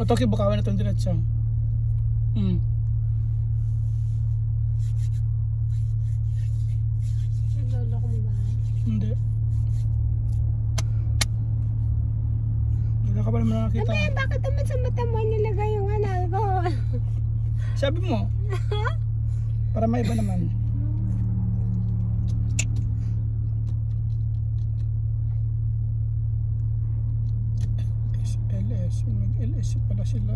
Toki bukawan na itong diretso. Nagloloko mo ba? Hindi. Wala ka pa naman nakakita. Sabi, bakit naman sa mata mo nilagay yung alcohol? Sabi mo. Para may iba naman. LS. Mag-LS pala sila.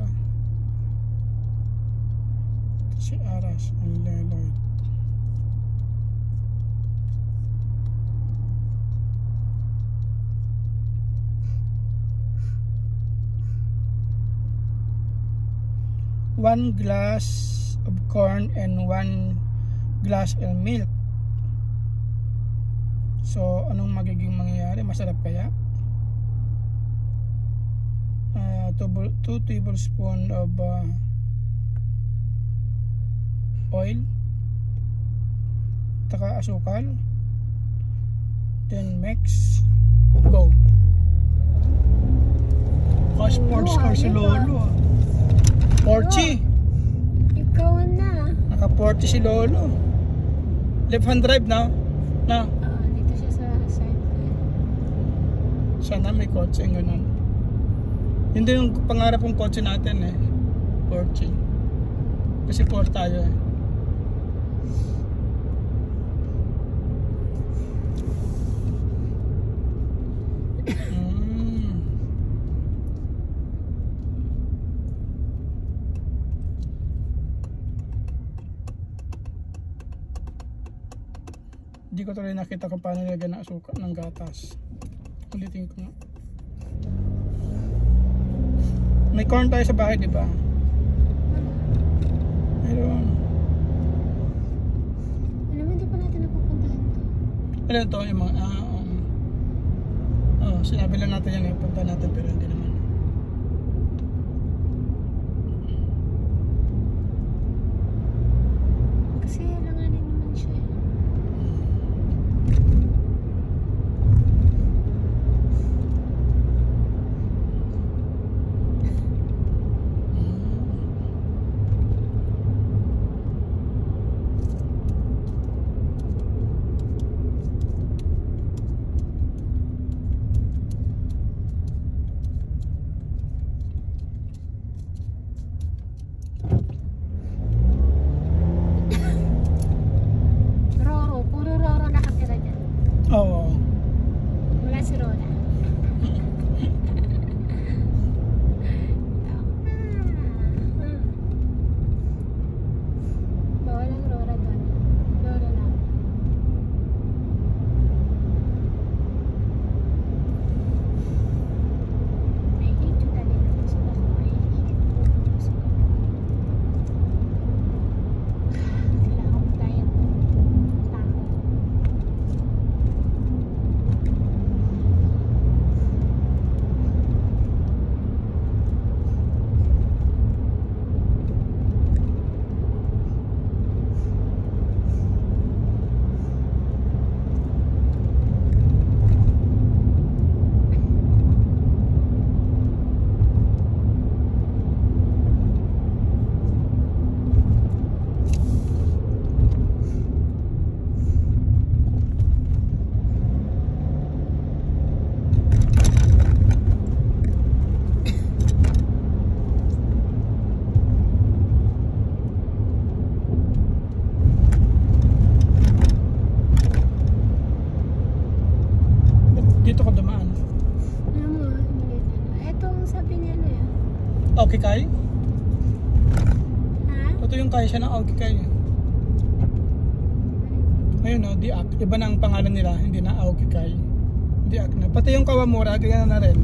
Si Aras. Ang Leloid. One glass of corn and 1 glass of milk. So, anong magiging mangyayari? Masarap kaya? 2 tablespoon of oil, taka asukal, then mix, go. Sports car si Lolo. Porsche. Ikaw na. Naka Porsche si Lolo. Left hand drive na. Dito siya sa side. Sana may kotse yung ganun. Hindi yung pangarap ng kotse natin eh. Porsche. Kasi Porsche tayo eh. Hindi ko tuloy nakita kung paano nilagyan ng asukal ng gatas. Ulitin ko nga. May corn tayo sa bahay, di ba? Meron. Alam mo, hindi pa natin napupuntahan to. Ano ito? Yung mga... sinabi lang natin yan eh. Punta natin pero hindi naman. Kasi alanganin naman siya eh. Oo. Wala si Rona. Bawal ang Rona doon. Rona lang. I hate to tell you na gusto ko. I hate to gusto ko. Kailangan ko diet. Takot. Dito ka dumaan. Ano mo? Etong sabi niya na yan. Okay kay? Ha? Ito yung kaya siya ng okay kay. Ayun o, Diak. Iba na ang pangalan nila. Hindi na okay kay. Diak na. Pati yung Kawamura, ganyan na rin.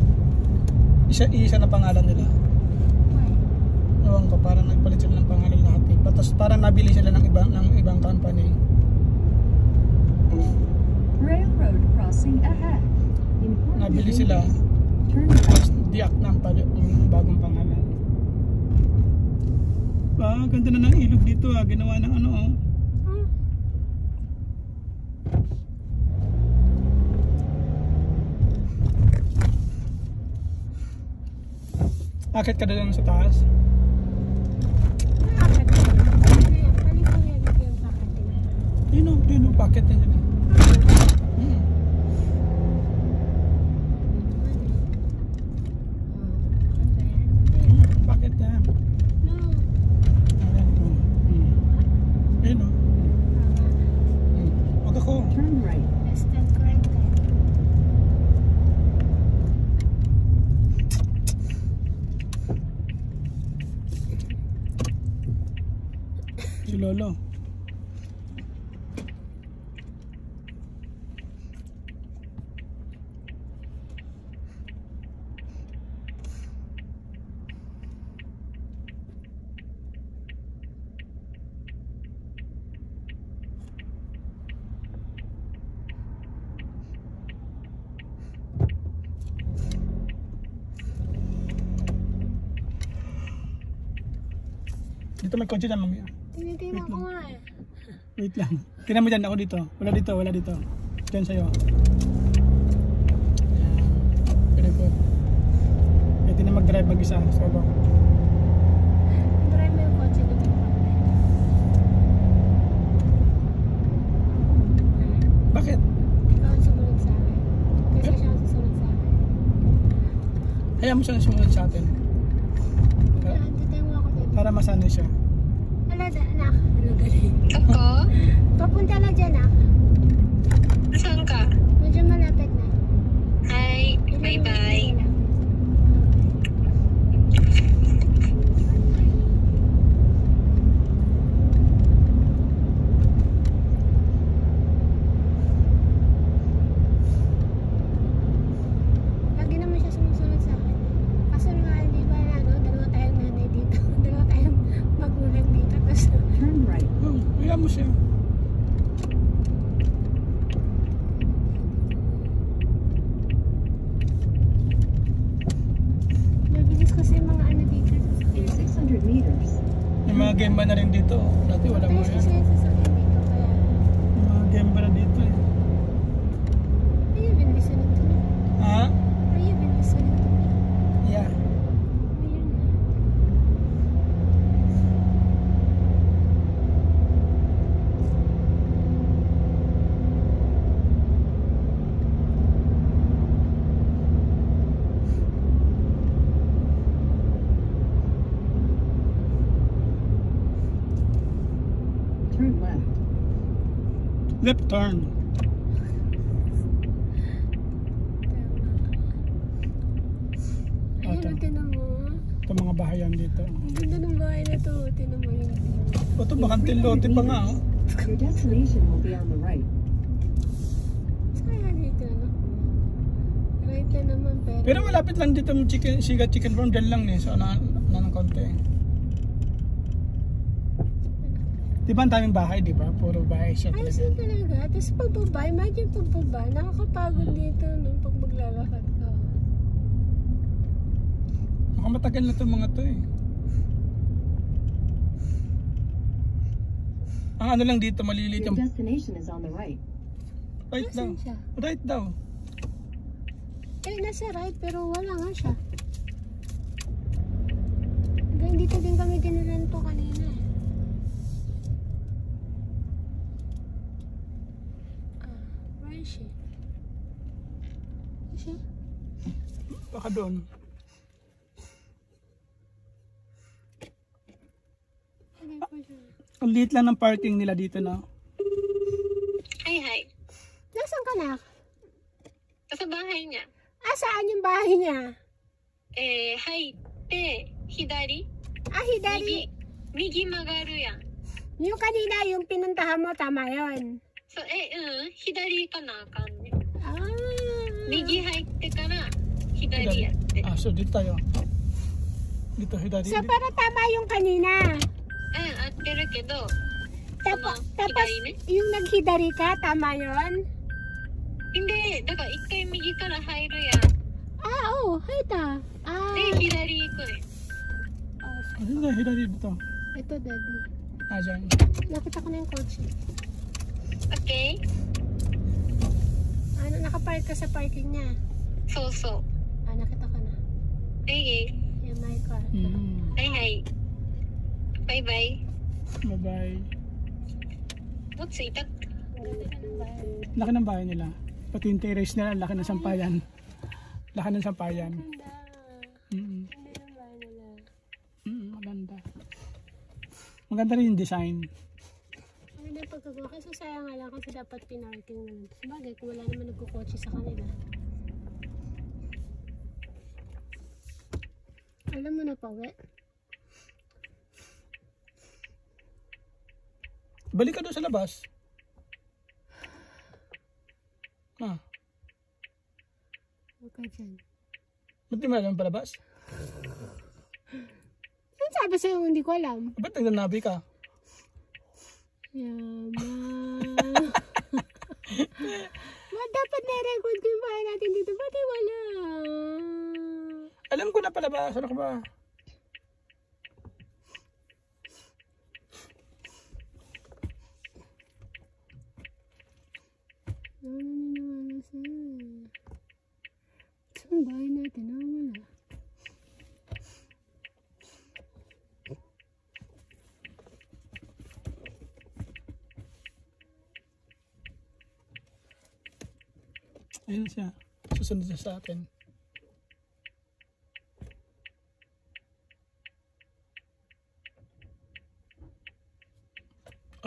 Isa na pangalan nila. Ewan ko, parang nagpalit sila ng pangalan lahat eh. Tapos parang nabili sila ng ibang company. Railroad crossing ahead. Nabili sila. Diak na ang bagong pangalan. Ganda na ng ilog dito ah. Ginawa ng ano oh. Akit ka doon sa taas. Bakit? Ano yan? Paliwanag yung bakit din. Yun o, bakit na yun. Hmm. Bakit na? No. Ayan o. Yun o. Huwag ako. Turn right. Less than corrected. Si Lolo. Dito may kotse dyan mamaya. Tinitingnan ko nga eh. Wait lang. Tingnan mo dyan, ako dito. Wala dito, wala dito. Dyan sa'yo. Very good. Pwede na mag-drive mag-isa. Solo. Drive mo yung kotse na may problem. Bakit? Ikaw ang sumunod sa akin. Kasi siya ang susunod sa akin. Hayaan mo siyang sumunod sa atin. Antitay mo ako dito. Para masanay siya. Ala, anak. Ano galing? Ako? Papunta na dyan, ah. Saan ka? Medyo malapit na. Hi, bye-bye. Lagi naman siya sumusunod sa akin. Kaso nga, hindi ba na, no? Dalawa tayong nanay dito. Dalawa tayong magulang dito. Tapos, Turn right. Oh, hayaan mo siya. mabilis kasi yung mga ano dito. In 600 meters, May mga gemba na rin dito. Dati wala mo Mabilis yan. kasi yung sasakyan dito. Kaya, May mga gemba na dito eh. are you been listening to me? Ha? Are you been listening to me? Yeah. Ayun na. turn left. Left turn. Ayun, Ito. tinan mo. Ito mga bahayan dito. Ang ganda ng bahay na to. Tinan mo yung view. Ito bakantil lote pa nga oh. Your destination will be on the right. Kaya dito, ano? Right na naman, pero... Pero malapit lang dito yung Siga Chicken Farm. Dyan lang eh. So na ng konti. Di ba ang daming bahay, di ba? Puro bahay siya Ayos talaga. lang talaga. Tapos pagbaba, imagine pagbaba. Nakakapagod dito nung pag maglalakad ka. Mukhang matagal na itong mga to eh. Ang ano lang dito, maliliit Your yung destination is on the right. right daw. Nasaan siya? Right daw. Eh, nasa right, pero wala nga siya. Hanggang dito din kami dinurento kanina eh. Where is she? Is she? Baka doon. Hindi po siya. Ang liit lang ng parking nila dito na. Hi. Nasaan ka na? Sa bahay niya. Ah, saan yung bahay niya? Haite, hidari, Ah, hidari. migi magaru yan. Yung kanina, yung pinuntahan mo, tama yun. So, hidari ka na akan ne. Ah. Migi haitte kara, hidari yatte. Ah, so dito tayo. Dito, hidari. So, para tama yung kanina. 合ってるけど、 Tapos, Ano, hidari ne? yung naghidari ka, tama yun? hindi,だから一回右から入るやん。 Ah, oh, hay ta. Ah. で、左行くね。 Oh, Dito, hidari dito. ito, daddy. Ah, dyan. Nakita ko na yung kotse. Okay? Ano, nakapark ka sa parking niya.そうそう。Ah, nakita ko na.えいえい。in my car. Hi, hi. Bye-bye. Bye-bye. What's it? Ang ganda na ng bahay. Laki ng bahay nila. Pati yung terrace nila, laki ng sampayan. Laki ng sampayan. Ganda. Mm. Ganda ng bahay nila. Maganda. Maganda rin yung design. Ang ganda yung pagkagawa. Kasi sayang nga lang kasi dapat pinarking naman. Sabagay, kung wala naman nagkukotse sa kanila. Alam mo na pa, we? Balik ka doon sa labas. Huwag ka dyan. Ba't di mo alam palabas? Saan sabi sa'yo hindi ko alam? Ba't nagnanabi ka? Yaman. Dapat na-record ko yung bahay natin dito. Ba't wala? Alam ko na palabas. Ano ka ba? Naniniwala sa'yo. Saan bahay natin? Wala. Ayun siya. Susunod siya sa atin.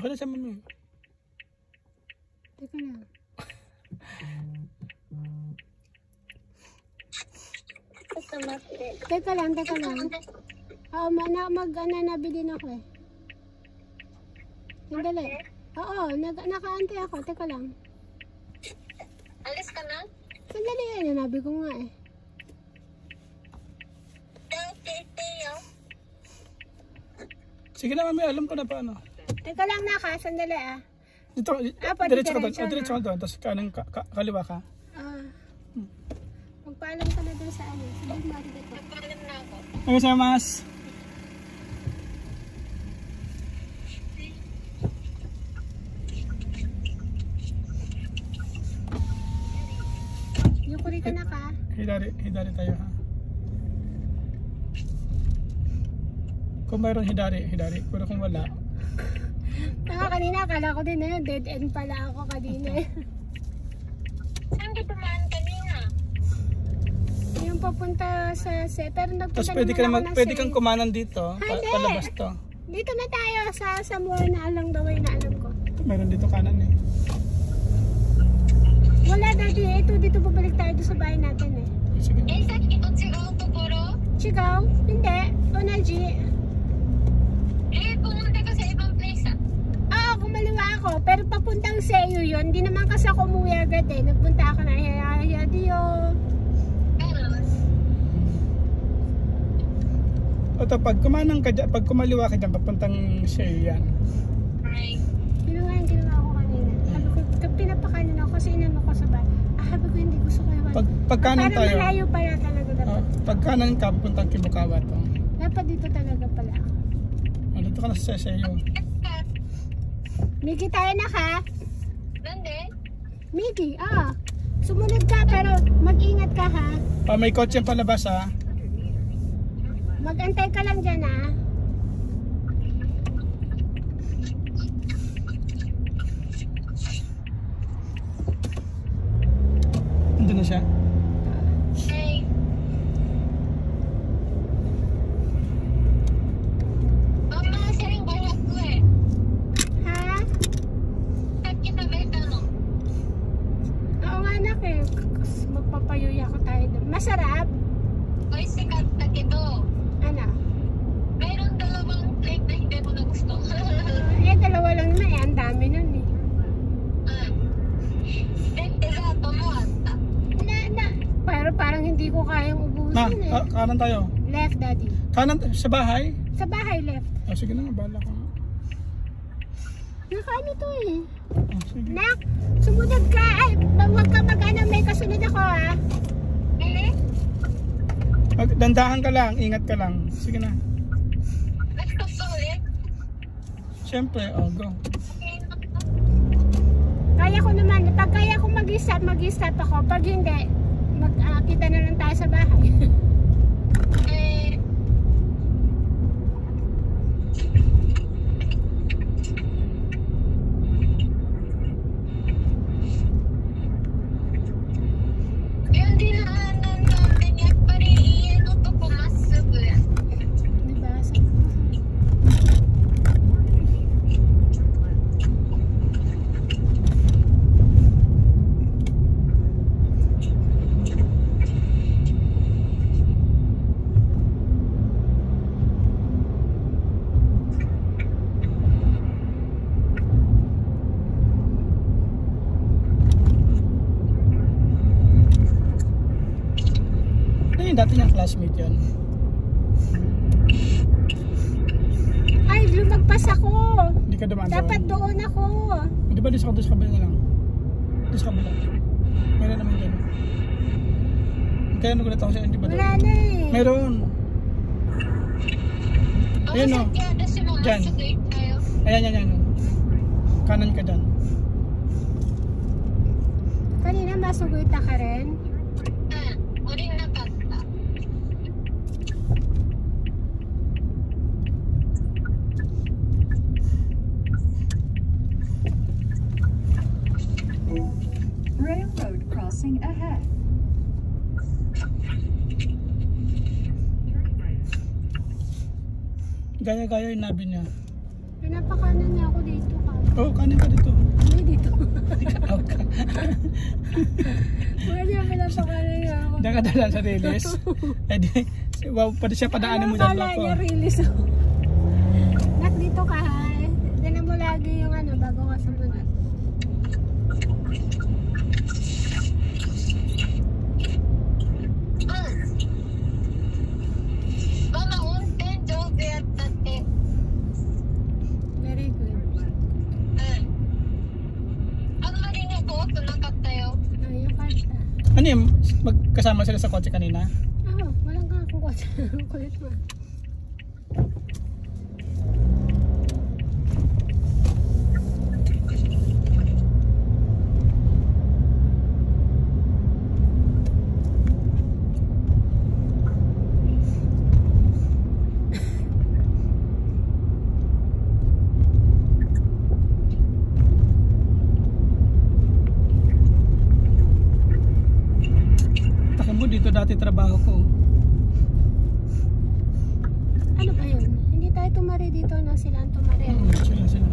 Okay na siya, mami. Teka lang. Teka lang. Oo, nabili din ako eh. Sandali. Oo, nakaantay ako. Teka lang. Alis ka na? Sandali yan, nanabi ko nga eh. Sige na, mami. Alam ko na paano. Teka lang naka, sandali ah. Dito, Pwede diretso ka doon. diretso, Diretso ka doon. Tapos kaliwa ka. Magpaalam ka na doon sa ano. Sabihin mo dito. Nagpaalam na ako. Okay, sir, mas. Yung kuri ka na ka. Hidari tayo, ha? Kung mayroong hidari. Pero kung wala, Kanina akala ko din na yun. Dead end pala ako kanina eh. Saan ka tumaan kanina? Yung papunta sa pero nagpunta tapos pwede, naman ako ng pwede Say. kang kumanan dito. Hindi. Palabas to. Dito na tayo sa more na along the way na alam ko. Mayroon dito kanan eh. Wala daddy eh. Dito babalik tayo doon sa bahay natin eh. Sige. Eh, saan ito sigaw to, Boro? Chigaw? Hindi. Onaji. Eh, pumunta ka sa ibang place ah. Oo, kumaliwa ako. Pero papuntang Seyo yun. Hindi naman kasi ako umuwi agad eh. Nagpunta ako na Diyo. O pag kumanang ka dyan, pag kumaliwa ka dyan, papuntang siya yan. Right. Yun nga yung ginawa ko kanina. Sabi ko, pinapakanin ako kasi inano ko sa bahay. Sabi ko hindi gusto ko yung Pag kanan parang tayo, malayo pala talaga dapat. pag kanan ka, papuntang Kibukawa to. Dapat dito talaga pala. Dito ka na sa Seyo. Miki tayo na ka? Nande? Miki, sumunod ka pero mag-ingat ka ha. May kotse palabas, ha? Mag-antay ka lang dyan ha. Nandun na siya. Hey. Mama, sering banyak gue. Ha? Saan kita may tanong? Oo nga anak eh. Magpapayuya ko tayo doon. Masarap? May sikat na ito. Ano? Mayroon dalawang plate na hindi mo na gusto. Dalawa lang na eh. Ang dami nun eh. Esatto mo ata. Pero parang hindi ko kayang ubusin eh. Kanan tayo. Left daddy. Kanan sa bahay? Sa bahay left. Sige na, bahala ka. Nakaano to eh. Sige. Nak, sumunod ka. Ay, huwag ka mag-ano. May kasunod ako ha. Dandahan ka lang, ingat ka lang. Sige na. Let's go ulit. Siyempre, go. Kaya ko naman. Pag kaya ko mag-stop ako. Pag hindi, kita na lang tayo sa bahay. Yung dati niyang classmate yun. Ay, lumagpas ako. Hindi ka dumaan Dapat doon. doon ako. Di ba doon sa kabila na lang? Doon sa kabila. Meron naman dyan. Kaya nagulat ako sa'yo, di ba doon? Wala na eh. Meron. Ayun, no? Dyan. Ayan. Kanan ka dyan. Kanina masuguita ka rin. Railroad crossing ahead. Gaya-gaya yung nabi niya. Pinapakanan niya ako dito ka. Oo, kanin ka dito. Ano dito? Out ka. Wala niya pinapakanan niya ako. Diyan ka dala sa release. Eh di, wow, pwede siya padaanin mo dyan lang Akala ko. niya release ako. Nak, dito ka ha. Dala mo lagi yung ano bago ka sumunod. Very good. Ayun kanta. Ano yung, magkasama sila sa kotse kanina? Ah, walang kakakuha. Kulit mo. Taka mo, dito dati trabaho ko. Ano ba yun? Hindi tayo tumari dito na sila ang tumari. Sila.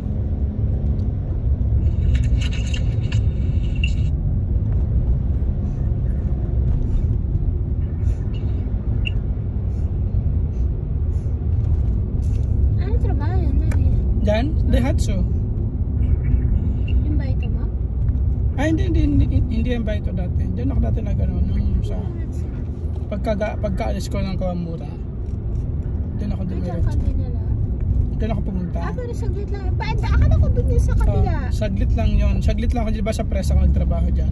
Ano trabaho yun? Mali? Diyan? Daihatsu. Yung ba ito mo? Ay, hindi yan ba ito dati? Diyan ako dati na gano'n. Sa pagkaalis ko ng Kawamura. Diyan ako Ay, dumiretso. ka dinala. Diyan ako pumunta. Ah, pero saglit lang. Akala ko doon yun sa kabila. Saglit lang yon. Saglit lang ako. Di ba sa press ako nagtrabaho dyan?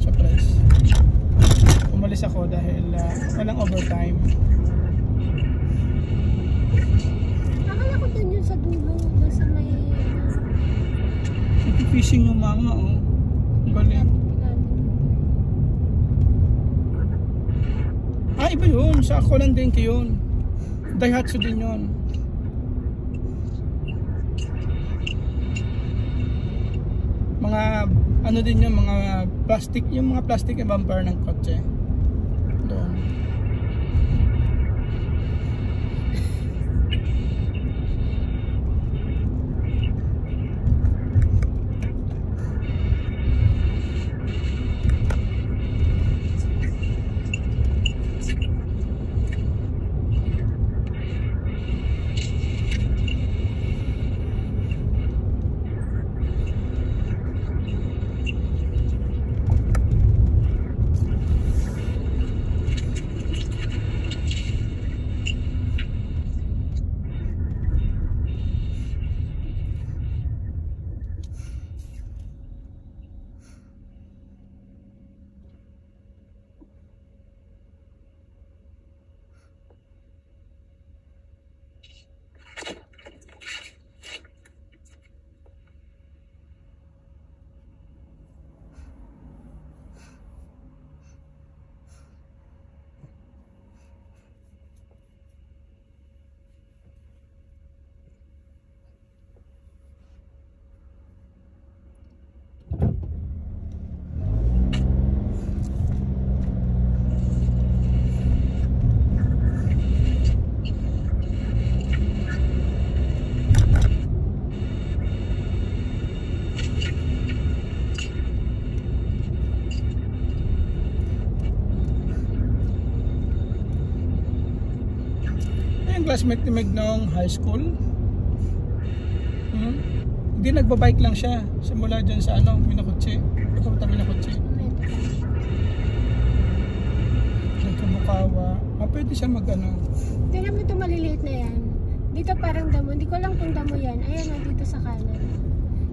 Sa press. Umalis ako dahil walang overtime. Akala ko doon yun sa dulo. Doon sa may... Fishing yung mama, oh. Ang galing. Ah, iba yun. Sa ako lang din yun. Daihatsu din yun. Mga, ano din yun, mga plastic, yung mga plastic na bumper ng kotse. Doon. Classmate ni Meg noong high school. Hindi, nagbabike lang siya simula dyan sa ano, Minakotse. Papunta Minakotse. Bukawa. Pwede siya mag-ano. Tingnan mo ito maliliit na yan. Dito parang damo. Hindi ko lang kung damo yan. Ayan na dito sa kanan.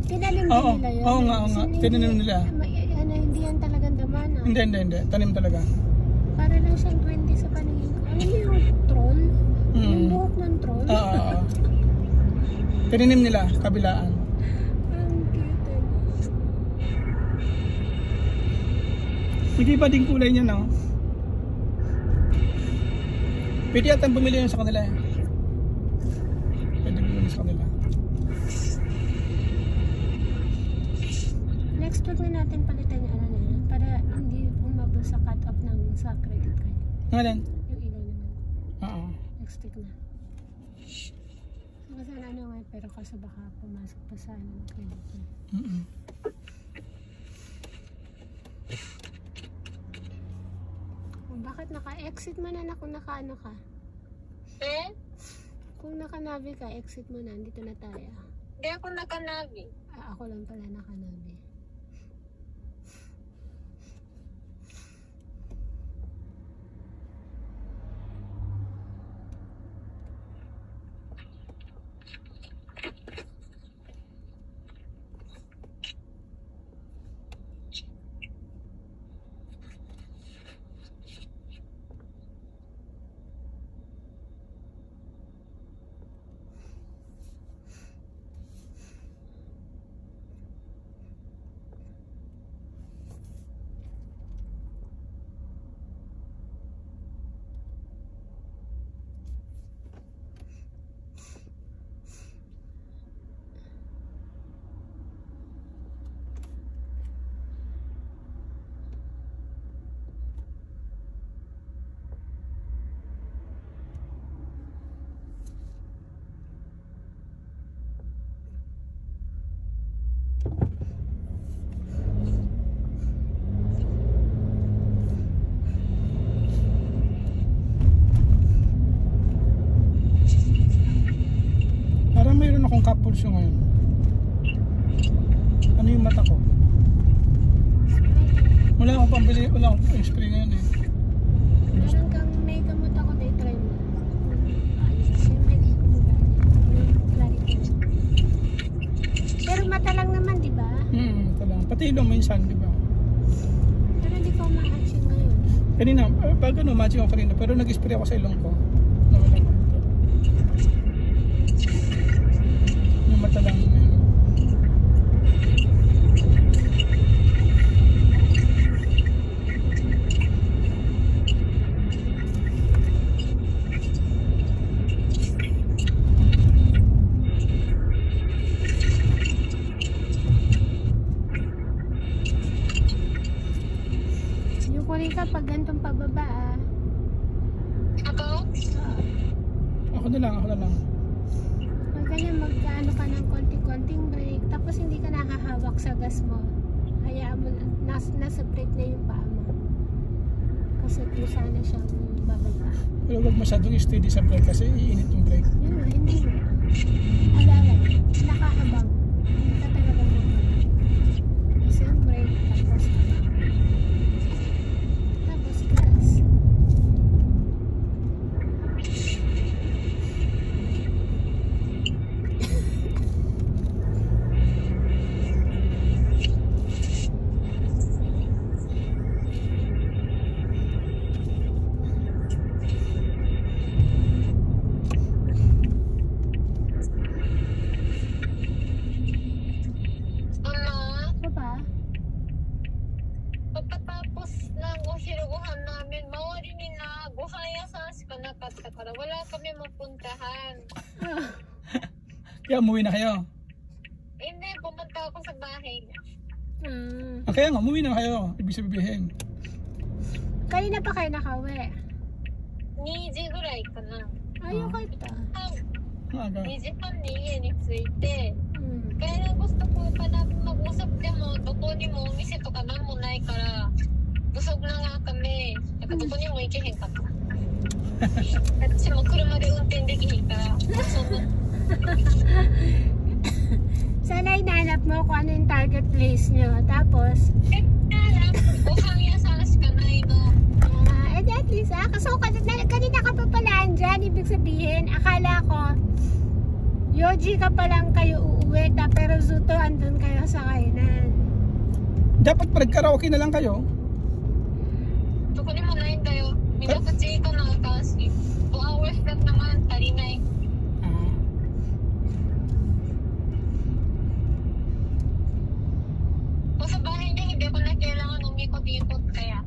Tinanim din Oo, nila yun. oo nga, oo nga. Tinanim nila. Ano, hindi yan talagang damana. Hindi. Tanim talaga. Para lang siyang 20 sa paningin ko. Ano yung troll? Yung buhok ng troll? Oo. Tinanim nila, kabilaan. Ang cute. Hindi pa din kulay niya, no? Pwede yata bumili yun sa kanila eh. Pwede bumili sa kanila. Next week na natin palitan yung ano na yan. Para hindi umabot sa cut-off ng sa credit card. Ngayon? Yung ilaw naman. Oo. Next week na. Kasi ano nga, pero kaso baka pumasok pa sa ano ng credit card. Bakit naka-exit mo na kung naka-ano ka? Eh? Kung naka-navi ka, exit mo na. Dito na tayo. Hindi ako nakanabi. Ako lang pala naka-navi. Parang mayroon akong couples yung ngayon. Ano yung mata ko? Wala akong pambili, wala akong spray ngayon eh. Meron kang may gamot ako na i-try mo. Siyempre, hindi ko magana. Yung clarity. Pero mata lang naman, di ba? Ito lang. Pati ilong minsan, di ba? Pero hindi ko ma-action ngayon. Kanina, pag ano, matching ako kanina, pero nag-spray ako sa ilong ko. Nawala ko. Yung mata lang yun. Yung kunin ka pag gantong pababa ah. Ako? Ako na lang. Pag ganyan magkaano ka ng konting-konting break, tapos hindi ka nakahawak sa gas mo. Hayaan mo, nasa break na yung paa mo. Kasi kung sana siyang bababa. Pero huwag masyadong steady sa brake kasi iinit yung brake. Yun nga, hindi mo. Alalay, nakahabang. Hindi ka talaga magpapag. Kasi yung break, tapos habang. Tapos gas. Ama, Ano ba? pagkatapos ng usiruguhan namin, mawari ni na guhayasan ka nakattaから wala kami mapuntahan. Kaya umuwi na kayo. Hindi, pumunta ako sa bahay niya. Kaya nga, umuwi na kayo. Ibig sabihin. Kanina pa kayo nakauwi. 2時ぐらいかな。 Ay, okay ta. Ang aga. 2時半に家に着いて、 Hmm. kaya gusto ko pa namin mag-usap de mo, どこにもお店とかなんもないから、busog na nga kami. At どこにも行けへんかった。私も車で運転できへんから、その Sana hinanap mo kung ano yung target place nyo. Tapos, ご飯屋さんしかないの。 eh, Lisa, kasi kanina ka pa pala andyan. Ibig sabihin, akala ko, Yoji ka pa lang kayo uuwi, pero Zuto andun kayo sa kainan. Dapat nag-karaoke na lang kayo. どこにもないんだよ。みんな口行かなあかんし。5 hours lang naman, 足りない。 Ah. Kung sa bahay niya, hindi ko na kailangan umikot-ikot kaya.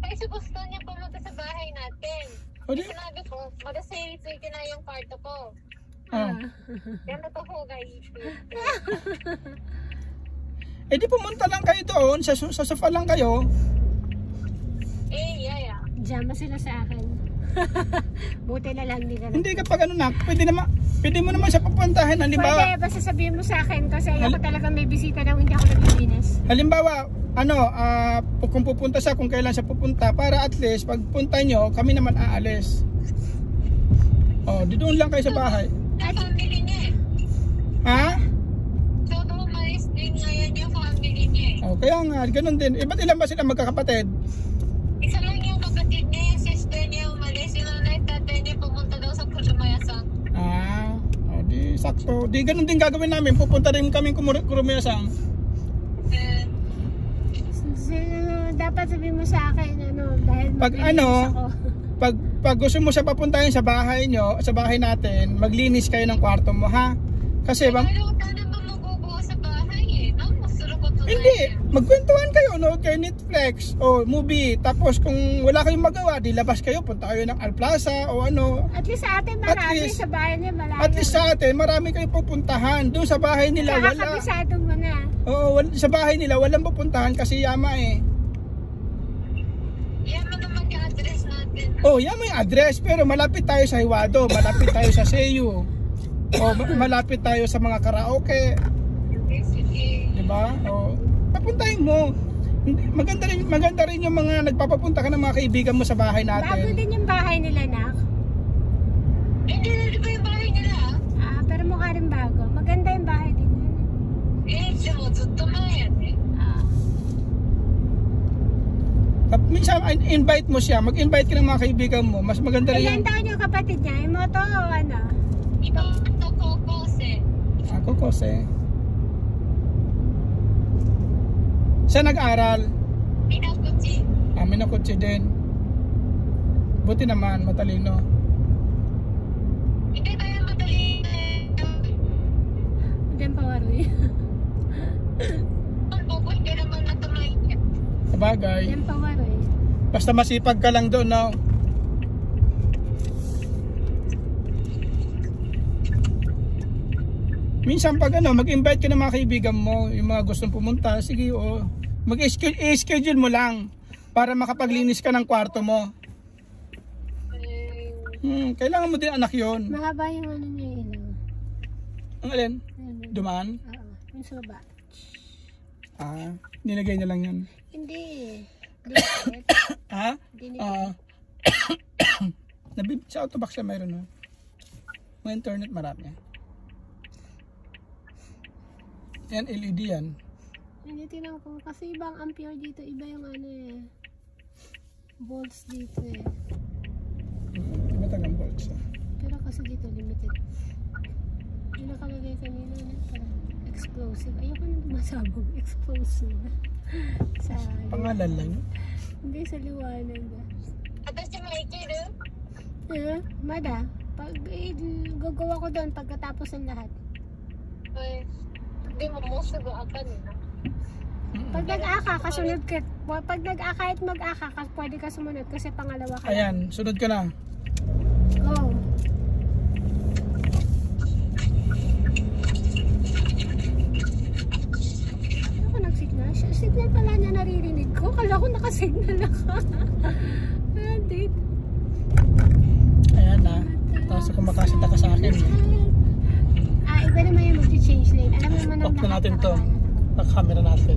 Kasi gusto niya pumunta sa bahay natin. O di, Sinabi ko, mag-save-save na yung kwarto ko. ah. Yan na to ho, guys. Eh di pumunta lang kayo doon, sa sofa lang kayo. Yeah. Diyan sila sa akin. Buti na lang di ka na. Hindi kapag ano na, pwede mo naman siya pupuntahin. Halimbawa, Pwede, basta sabihin mo sa akin kasi ako talaga may bisita daw hindi ako naglilinis. halimbawa, kung pupunta siya, kung kailan siya pupunta, para at least pag punta nyo, kami naman aalis. Oh, di doon lang kayo sa bahay. Sa family niya eh. Ha? So, umalis din ngayon yung family niya eh. Oh, kaya nga, ganun din. Ba't ilan ba sila magkakapatid? Isa lang yung kapatid niya, yung sister niya umalis. Yung nanay, tatay niya pumunta daw sa Kurumayasan. Oh, di sakto. Di ganun din gagawin namin. Pupunta rin kami Kurumayasang. So, dapat sabihin mo sa akin dahil Pag maglilinis ako. Pag gusto mo siya papuntahin sa bahay nyo, sa bahay natin, maglinis kayo ng kwarto mo, ha? Kasi Pero paano ba magubuo sa bahay eh? Masuro ko to. hindi, magkwentuhan kayo, no? Kay Netflix o movie. Tapos kung wala kayong magawa, di labas kayo, punta kayo ng Alplaza o ano. At least sa atin marami, least- sa bahay niya malayo. At least sa atin, marami kayong pupuntahan. Doon sa bahay nila, wala. Kakabisado mo na. Oo, sa bahay nila, walang pupuntahan kasi yama eh. Yan mo naman yung address natin. Oh, yan may address, pero malapit tayo sa Hiwado, malapit tayo sa Seiyu. O malapit tayo sa mga karaoke, Sige. 'di ba? O papuntahin mo. Maganda rin yung mga nagpapapunta ka ng mga kaibigan mo sa bahay Bago natin. din yung bahay nila, Nak. Hindi na ba yung bahay nila? Pero mukha rin bago. Maganda yung bahay din yun. Siya mo, zutto yan eh. Minsan invite mo siya, mag-invite ka ng mga kaibigan mo. Mas maganda rin Ilan yung taon yung kapatid niya? Yung moto o ano? Ibang to kokose. ako kasi. Siya nag-aral. Pinakuchi. Amin ako din. Buti naman, matalino. Hindi tayo madali eh. Diyan pa waroy. Ang buko hindi naman natumayin. Sabagay. Diyan pa waroy. Basta masipag ka lang doon, no? Minsan pag mag-invite ka ng mga kaibigan mo, yung mga gustong pumunta, sige mag-schedule mo lang para makapaglinis ka ng kwarto mo. Kailangan mo din anak yon. Mahaba yung ano niya ilaw. Ang alin? Ayun. Dumaan? Oo. Yung sa baba. Nilagay niya lang yan. Hindi. Dikit. Ha? Hindi Sa autobox na mayroon, no? May internet marami. Yan, LED yan. Hindi, tinawag ko. Kasi ibang ampere dito. Iba yung ano eh. Volts dito eh. Iba tagang volts. Pero kasi dito limited. Yung nakalagay kanina na parang explosive. Ayoko na masabog. Explosive. Sa Pangalan lang. Hindi sa liwanag. Atas yung maikiru. Mada. Pag gagawa ko doon pagkatapos ng lahat. Hindi mo musugo akan eh. Pag nag-aka, kasunod ka. Pag nag-aka at mag-aka, pwede ka sumunod kasi pangalawa ka. Ayan, sunod ka na. Go. Ako nag-signal? Signal pala niya naririnig ko. Kala ko nakasignal ako. Date. Ayan na. Tapos kumakasita ka sa akin. Iba naman yung mag-change lane. Alam naman ng Off na lahat natin to. nakakaya. Ang camera natin.